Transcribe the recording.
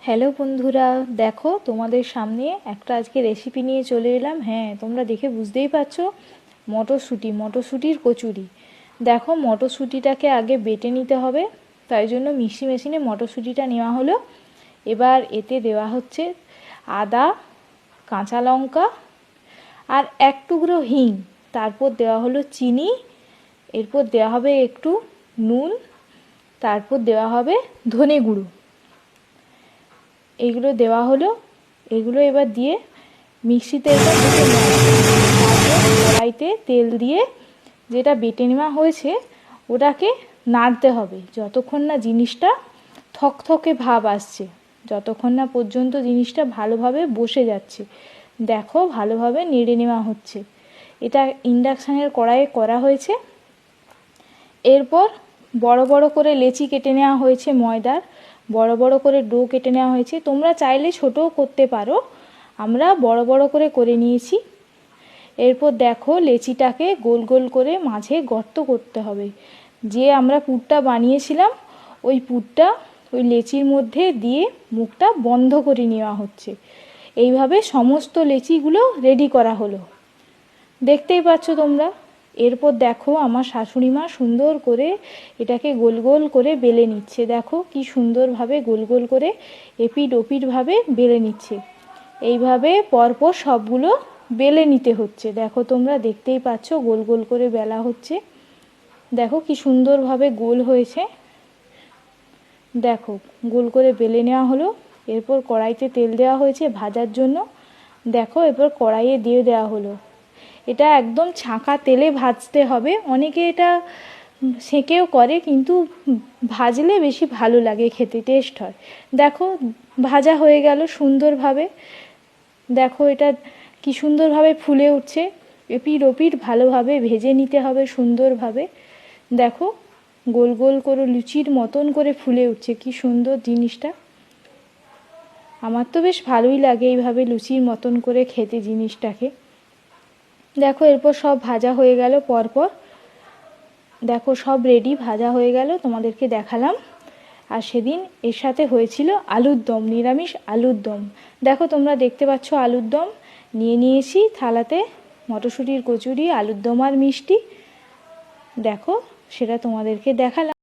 Hello বন্ধুরা, দেখো তোমাদের সামনে একটা আজকে রেসিপি নিয়ে চলে এলাম। হ্যাঁ, তোমরা দেখে বুঝতেই পারছো, মটরশুঁটির কচুরি। দেখো, মটরশুঁটিটাকে আগে বেটে নিতে হবে, তাই জন্য মিক্সি মেশিনে মটরশুঁটিটা নেওয়া হলো। এবার এতে দেওয়া হচ্ছে আদা, কাঁচা লঙ্কা আর এক টুকরো হিং। তারপর দেওয়া হলো চিনি, এরপর দেওয়া হবে একটু নুন, তারপর দেওয়া হবে ধনে গুঁড়ো। এইগুলো দেওয়া হলো। এগুলো এবার দিয়ে মিক্সিতে এবার বেটে নেওয়া হবে। তারপর কড়াইতে তেল দিয়ে যেটা বেটে নেওয়া হয়েছে ওটাকে নাড়তে হবে যতক্ষণ না জিনিসটা থকথকে ভাব আসছে, যতক্ষণ না পর্যন্ত জিনিসটা ভালোভাবে বসে যাচ্ছে। দেখো, ভালোভাবে নেড়ে নেওয়া হচ্ছে। এটা ইন্ডাকশানের কড়াইয়ে করা হয়েছে। এরপর বড় বড় করে লেচি কেটে নেওয়া হয়েছে ময়দার, বড় বড় করে ডো কেটে নেওয়া হয়েছে। তোমরা চাইলে ছোটও করতে পারো, আমরা বড় বড় করে নিয়েছি। এরপর দেখো, লেচিটাকে গোল গোল করে মাঝে গর্ত করতে হবে। যে আমরা পুরটা বানিয়েছিলাম ওই পুরটা ওই লেচির মধ্যে দিয়ে মুখটা বন্ধ করে নেওয়া হচ্ছে। এইভাবে সমস্ত লেচিগুলো রেডি করা হলো, দেখতেই পাচ্ছ তোমরা। এরপর দেখো, আমার শাশুড়ি মা সুন্দর করে এটাকে গোল গোল করে বেলে নিচ্ছে। দেখো কি সুন্দরভাবে গোল গোল করে এপিট ওপিটভাবে বেলে নিচ্ছে। এইভাবে পরপর সবগুলো বেলে নিতে হচ্ছে। দেখো, তোমরা দেখতেই পাচ্ছ গোল গোল করে বেলা হচ্ছে। দেখো কি সুন্দরভাবে গোল হয়েছে। দেখো, গোল করে বেলে নেওয়া হলো। এরপর কড়াইতে তেল দেওয়া হয়েছে ভাজার জন্য। দেখো, এরপর কড়াইয়ে দিয়ে দেওয়া হলো। এটা একদম ছাঁকা তেলে ভাজতে হবে। অনেকে এটা সেঁকেও করে, কিন্তু ভাজলে বেশি ভালো লাগে খেতে, টেস্ট হয়। দেখো, ভাজা হয়ে গেল সুন্দরভাবে। দেখো, এটা কি সুন্দরভাবে ফুলে উঠছে। এপিট ওপিট ভালোভাবে ভেজে নিতে হবে সুন্দরভাবে। দেখো, গোল গোল করে লুচির মতন করে ফুলে উঠছে। কি সুন্দর জিনিসটা, আমার তো বেশ ভালোই লাগে এইভাবে লুচির মতন করে খেতে জিনিসটাকে। দেখো, এরপর সব ভাজা হয়ে গেল পরপর। দেখো, সব রেডি, ভাজা হয়ে গেল, তোমাদেরকে দেখালাম। আর সেদিন এর সাথে হয়েছিল আলুর দম, নিরামিষ আলুর দম। দেখো, তোমরা দেখতে পাচ্ছ আলুর দম নিয়ে নিয়েছি থালাতে, মটরশুঁটির কচুরি, আলুর দম আর মিষ্টি। দেখো, সেটা তোমাদেরকে দেখালাম।